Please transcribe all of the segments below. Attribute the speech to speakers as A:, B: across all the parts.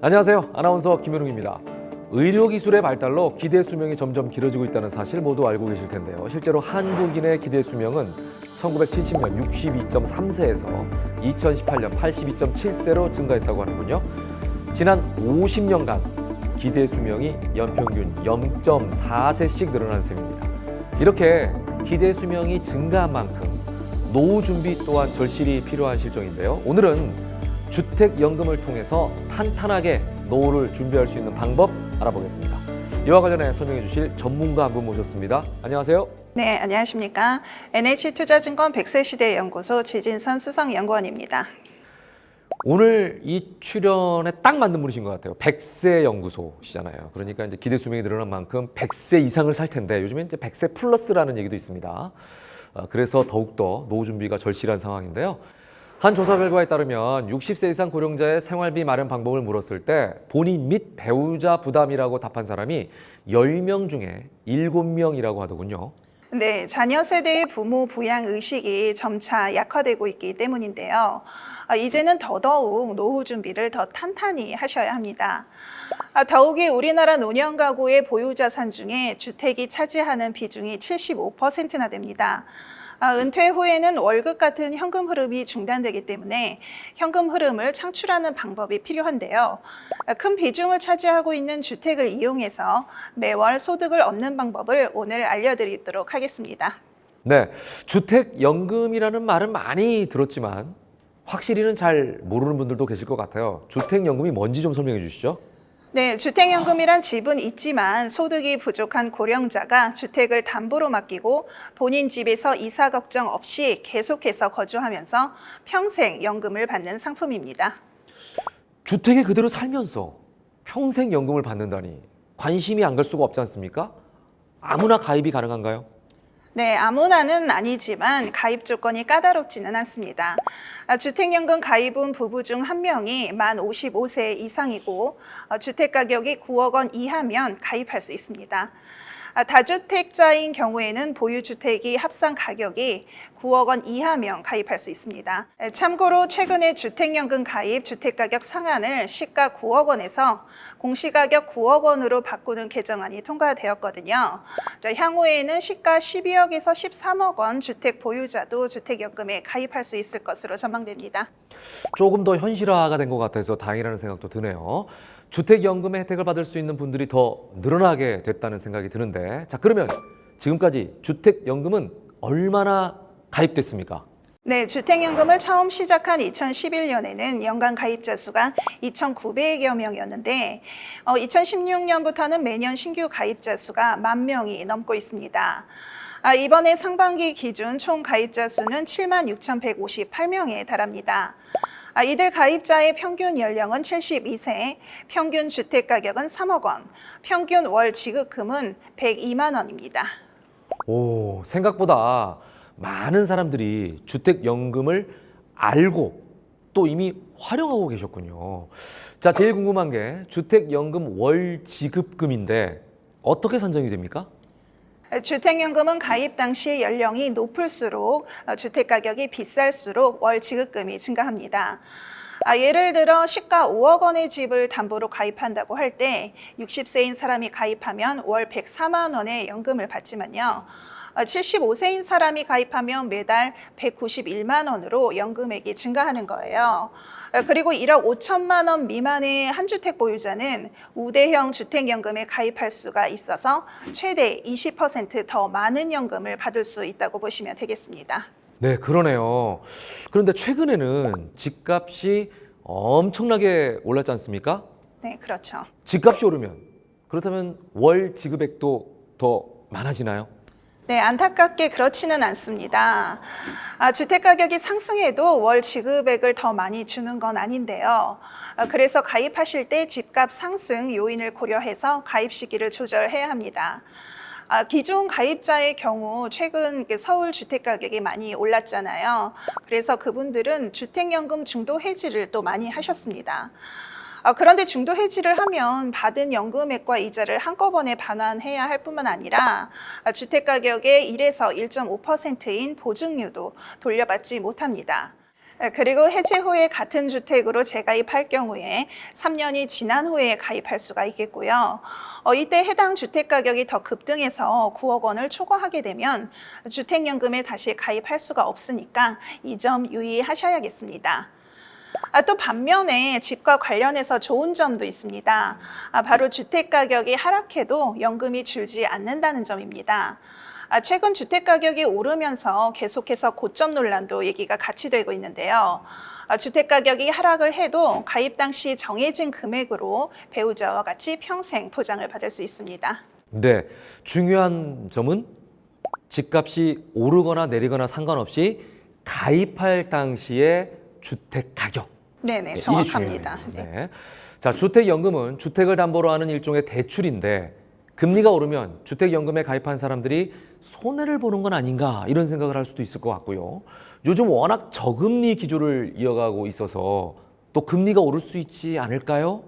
A: 안녕하세요. 아나운서 김현웅입니다. 의료기술의 발달로 기대 수명이 점점 길어지고 있다는 사실 모두 알고 계실 텐데요. 실제로 한국인의 기대 수명은 1970년 62.3세에서 2018년 82.7세로 증가했다고 하는군요. 지난 50년간 기대 수명이 연평균 0.4세씩 늘어난 셈입니다. 이렇게 기대 수명이 증가한 만큼 노후 준비 또한 절실히 필요한 실정인데요. 오늘은 주택연금을 통해서 탄탄하게 노후를 준비할 수 있는 방법 알아보겠습니다. 이와 관련해 설명해 주실 전문가 한 분 모셨습니다. 안녕하세요.
B: 네, 안녕하십니까. NH투자증권 100세시대 연구소 지진선 수석연구원입니다.
A: 오늘 이 출연에 딱 맞는 분이신 것 같아요. 100세 연구소시잖아요. 그러니까 이제 기대 수명이 늘어난 만큼 100세 이상을 살 텐데 요즘에 이제 100세 플러스라는 얘기도 있습니다. 그래서 더욱더 노후 준비가 절실한 상황인데요. 한 조사 결과에 따르면 60세 이상 고령자의 생활비 마련 방법을 물었을 때 본인 및 배우자 부담이라고 답한 사람이 10명 중에 7명이라고 하더군요.
B: 네, 자녀 세대의 부모 부양 의식이 점차 약화되고 있기 때문인데요. 이제는 더더욱 노후 준비를 더 탄탄히 하셔야 합니다. 더욱이 우리나라 노년 가구의 보유 자산 중에 주택이 차지하는 비중이 75%나 됩니다. 은퇴 후에는 월급 같은 현금 흐름이 중단되기 때문에 현금 흐름을 창출하는 방법이 필요한데요. 큰 비중을 차지하고 있는 주택을 이용해서 매월 소득을 얻는 방법을 오늘 알려드리도록 하겠습니다.
A: 네, 주택연금이라는 말은 많이 들었지만 확실히는 잘 모르는 분들도 계실 것 같아요. 주택연금이 뭔지 좀 설명해 주시죠.
B: 네, 주택연금이란 집은 있지만 소득이 부족한 고령자가 주택을 담보로 맡기고 본인 집에서 이사 걱정 없이 계속해서 거주하면서 평생 연금을 받는 상품입니다.
A: 주택에 그대로 살면서 평생 연금을 받는다니 관심이 안 갈 수가 없지 않습니까? 아무나 가입이 가능한가요?
B: 네, 아무나는 아니지만 가입 조건이 까다롭지는 않습니다. 주택연금 가입은 부부 중 한 명이 만 55세 이상이고 주택 가격이 9억 원 이하면 가입할 수 있습니다. 다주택자인 경우에는 보유주택이 합산 가격이 9억 원 이하면 가입할 수 있습니다. 참고로 최근에 주택연금 가입 주택가격 상한을 시가 9억 원에서 공시가격 9억 원으로 바꾸는 개정안이 통과되었거든요. 향후에는 시가 12억에서 13억 원 주택 보유자도 주택연금에 가입할 수 있을 것으로 전망됩니다.
A: 조금 더 현실화가 된 것 같아서 다행이라는 생각도 드네요. 주택연금의 혜택을 받을 수 있는 분들이 더 늘어나게 됐다는 생각이 드는데, 자, 그러면 지금까지 주택연금은 얼마나 가입됐습니까?
B: 네, 주택연금을 처음 시작한 2011년에는 연간 가입자 수가 2,900여 명이었는데 2016년부터는 매년 신규 가입자 수가 10,000명이 넘고 있습니다. 이번에 상반기 기준 총 가입자 수는 76,158명에 달합니다. 이들 가입자의 평균 연령은 72세, 평균 주택가격은 3억 원, 평균 월 지급금은 102만 원입니다.
A: 오, 생각보다 많은 사람들이 주택연금을 알고 또 이미 활용하고 계셨군요. 자, 제일 궁금한 게 주택연금 월 지급금인데 어떻게 산정이 됩니까?
B: 주택연금은 가입 당시 연령이 높을수록 주택가격이 비쌀수록 월 지급금이 증가합니다. 예를 들어 시가 5억 원의 집을 담보로 가입한다고 할 때 60세인 사람이 가입하면 월 104만 원의 연금을 받지만요. 75세인 사람이 가입하면 매달 191만 원으로 연금액이 증가하는 거예요. 그리고 1억 5천만 원 미만의 한주택 보유자는 우대형 주택연금에 가입할 수가 있어서 최대 20% 더 많은 연금을 받을 수 있다고 보시면 되겠습니다.
A: 네, 그러네요. 그런데 최근에는 집값이 엄청나게 올랐지 않습니까?
B: 네, 그렇죠.
A: 집값이 오르면 그렇다면 월 지급액도 더 많아지나요?
B: 네, 안타깝게 그렇지는 않습니다. 주택가격이 상승해도 월 지급액을 더 많이 주는 건 아닌데요. 그래서 가입하실 때 집값 상승 요인을 고려해서 가입 시기를 조절해야 합니다. 기존 가입자의 경우 최근 서울 주택가격이 많이 올랐잖아요. 그래서 그분들은 주택연금 중도 해지를 또 많이 하셨습니다. 그런데 중도 해지를 하면 받은 연금액과 이자를 한꺼번에 반환해야 할 뿐만 아니라 주택가격의 1에서 1.5%인 보증료도 돌려받지 못합니다. 그리고 해지 후에 같은 주택으로 재가입할 경우에 3년이 지난 후에 가입할 수가 있겠고요. 이때 해당 주택 가격이 더 급등해서 9억 원을 초과하게 되면 주택연금에 다시 가입할 수가 없으니까 이 점 유의하셔야겠습니다. 또 반면에 집과 관련해서 좋은 점도 있습니다. 바로 주택 가격이 하락해도 연금이 줄지 않는다는 점입니다. 최근 주택 가격이 오르면서 계속해서 고점 논란도 얘기가 같이 되고 있는데요. 주택 가격이 하락을 해도 가입 당시 정해진 금액으로 배우자와 같이 평생 보장을 받을 수 있습니다.
A: 네, 중요한 점은 집값이 오르거나 내리거나 상관없이 가입할 당시의 주택 가격.
B: 네네,
A: 이게
B: 정확합니다.
A: 중요해요.
B: 네.
A: 네. 자, 주택연금은 주택을 담보로 하는 일종의 대출인데 금리가 오르면 주택연금에 가입한 사람들이 손해를 보는 건 아닌가 이런 생각을 할 수도 있을 것 같고요. 요즘 워낙 저금리 기조를 이어가고 있어서 또 금리가 오를 수 있지 않을까요?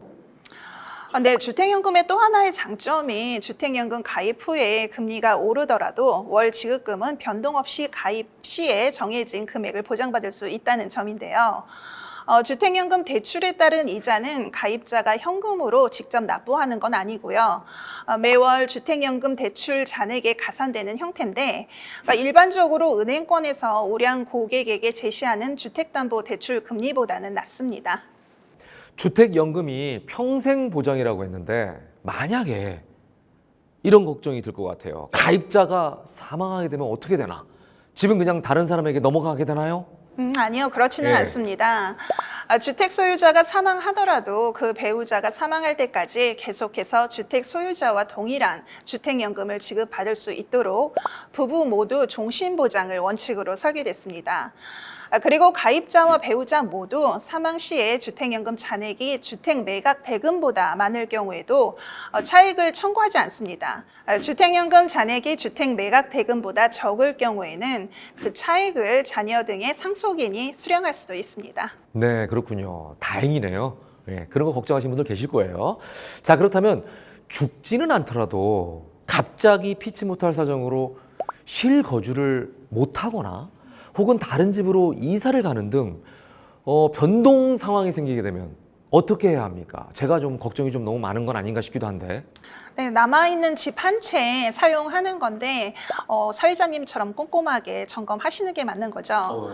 B: 네, 주택연금의 또 하나의 장점이 주택연금 가입 후에 금리가 오르더라도 월 지급금은 변동 없이 가입 시에 정해진 금액을 보장받을 수 있다는 점인데요. 주택연금 대출에 따른 이자는 가입자가 현금으로 직접 납부하는 건 아니고요. 매월 주택연금 대출 잔액에 가산되는 형태인데 일반적으로 은행권에서 우량 고객에게 제시하는 주택담보대출 금리보다는 낮습니다.
A: 주택연금이 평생 보장이라고 했는데 만약에 이런 걱정이 들 것 같아요. 가입자가 사망하게 되면 어떻게 되나? 집은 그냥 다른 사람에게 넘어가게 되나요?
B: 아니요, 그렇지는
A: 예.
B: 않습니다. 주택 소유자가 사망하더라도 그 배우자가 사망할 때까지 계속해서 주택 소유자와 동일한 주택연금을 지급받을 수 있도록 부부 모두 종신보장을 원칙으로 설계됐습니다. 그리고 가입자와 배우자 모두 사망 시에 주택연금 잔액이 주택 매각 대금보다 많을 경우에도 차익을 청구하지 않습니다. 주택연금 잔액이 주택 매각 대금보다 적을 경우에는 그 차익을 자녀 등의 상속인이 수령할 수도 있습니다.
A: 네, 그렇군요. 다행이네요. 네, 그런 거 걱정하시는 분들 계실 거예요. 자, 그렇다면 죽지는 않더라도 갑자기 피치 못할 사정으로 실거주를 못하거나 혹은 다른 집으로 이사를 가는 등 변동 상황이 생기게 되면 어떻게 해야 합니까? 제가 좀 걱정이 좀 너무 많은 건 아닌가 싶기도 한데.
B: 네, 남아있는 집 한 채 사용하는 건데 사회자님처럼 꼼꼼하게 점검하시는 게 맞는 거죠.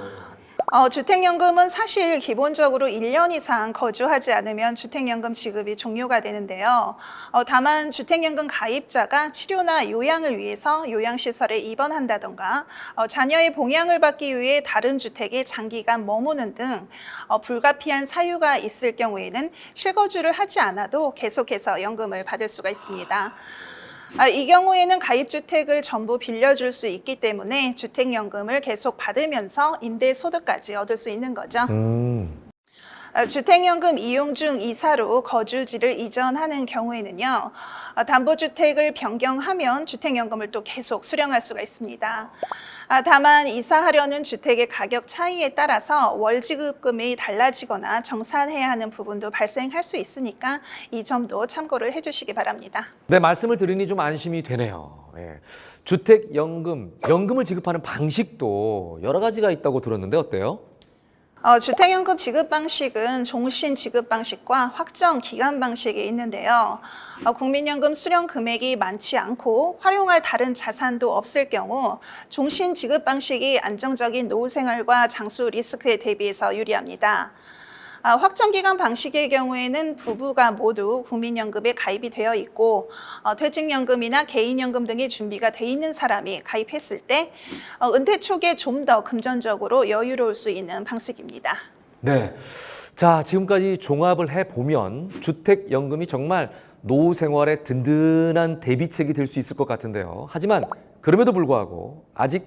B: 주택연금은 사실 기본적으로 1년 이상 거주하지 않으면 주택연금 지급이 종료가 되는데요. 다만 주택연금 가입자가 치료나 요양을 위해서 요양시설에 입원한다던가 자녀의 봉양을 받기 위해 다른 주택에 장기간 머무는 등 불가피한 사유가 있을 경우에는 실거주를 하지 않아도 계속해서 연금을 받을 수가 있습니다. 이 경우에는 가입주택을 전부 빌려줄 수 있기 때문에 주택연금을 계속 받으면서 임대소득까지 얻을 수 있는 거죠. 주택연금 이용 중 이사로 거주지를 이전하는 경우에는요, 담보주택을 변경하면 주택연금을 또 계속 수령할 수가 있습니다. 다만 이사하려는 주택의 가격 차이에 따라서 월지급금이 달라지거나 정산해야 하는 부분도 발생할 수 있으니까 이 점도 참고를 해주시기 바랍니다.
A: 네, 말씀을 들으니 좀 안심이 되네요. 예. 주택연금, 연금을 지급하는 방식도 여러 가지가 있다고 들었는데 어때요?
B: 주택연금 지급 방식은 종신 지급 방식과 확정 기간 방식이 있는데요. 국민연금 수령 금액이 많지 않고 활용할 다른 자산도 없을 경우 종신 지급 방식이 안정적인 노후 생활과 장수 리스크에 대비해서 유리합니다. 확정기간 방식의 경우에는 부부가 모두 국민연금에 가입이 되어 있고 퇴직연금이나 개인연금 등의 준비가 돼 있는 사람이 가입했을 때 은퇴 초기에 좀 더 금전적으로 여유로울 수 있는 방식입니다.
A: 네. 자, 지금까지 종합을 해보면 주택연금이 정말 노후 생활에 든든한 대비책이 될 수 있을 것 같은데요. 하지만 그럼에도 불구하고 아직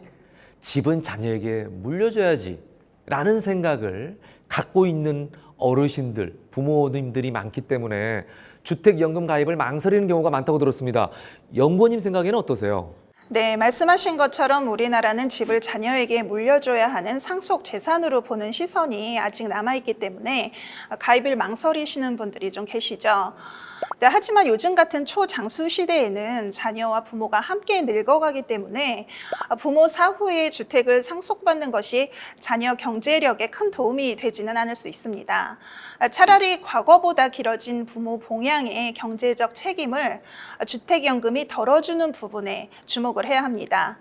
A: 집은 자녀에게 물려줘야지 라는 생각을 갖고 있는 어르신들, 부모님들이 많기 때문에 주택연금 가입을 망설이는 경우가 많다고 들었습니다. 연구원님 생각에는 어떠세요?
B: 네, 말씀하신 것처럼 우리나라는 집을 자녀에게 물려줘야 하는 상속 재산으로 보는 시선이 아직 남아있기 때문에 가입을 망설이시는 분들이 좀 계시죠. 네, 하지만 요즘 같은 초장수 시대에는 자녀와 부모가 함께 늙어가기 때문에 부모 사후에 주택을 상속받는 것이 자녀 경제력에 큰 도움이 되지는 않을 수 있습니다. 차라리 과거보다 길어진 부모 봉양의 경제적 책임을 주택연금이 덜어주는 부분에 주목을 해야 합니다.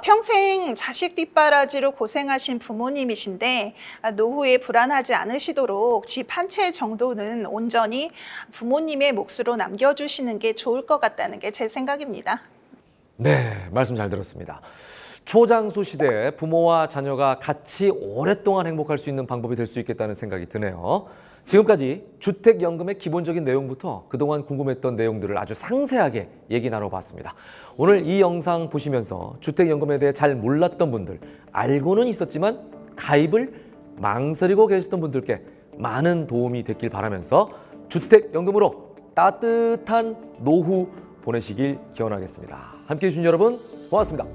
B: 평생 자식 뒷바라지로 고생하신 부모님이신데 노후에 불안하지 않으시도록 집 한 채 정도는 온전히 부모님의 몫으로 남겨주시는 게 좋을 것 같다는 게 제 생각입니다.
A: 네, 말씀 잘 들었습니다. 초장수 시대에 부모와 자녀가 같이 오랫동안 행복할 수 있는 방법이 될 수 있겠다는 생각이 드네요. 지금까지 주택연금의 기본적인 내용부터 그동안 궁금했던 내용들을 아주 상세하게 얘기 나눠봤습니다. 오늘 이 영상 보시면서 주택연금에 대해 잘 몰랐던 분들, 알고는 있었지만 가입을 망설이고 계셨던 분들께 많은 도움이 됐길 바라면서 주택연금으로 따뜻한 노후 보내시길 기원하겠습니다. 함께해 주신 여러분 고맙습니다.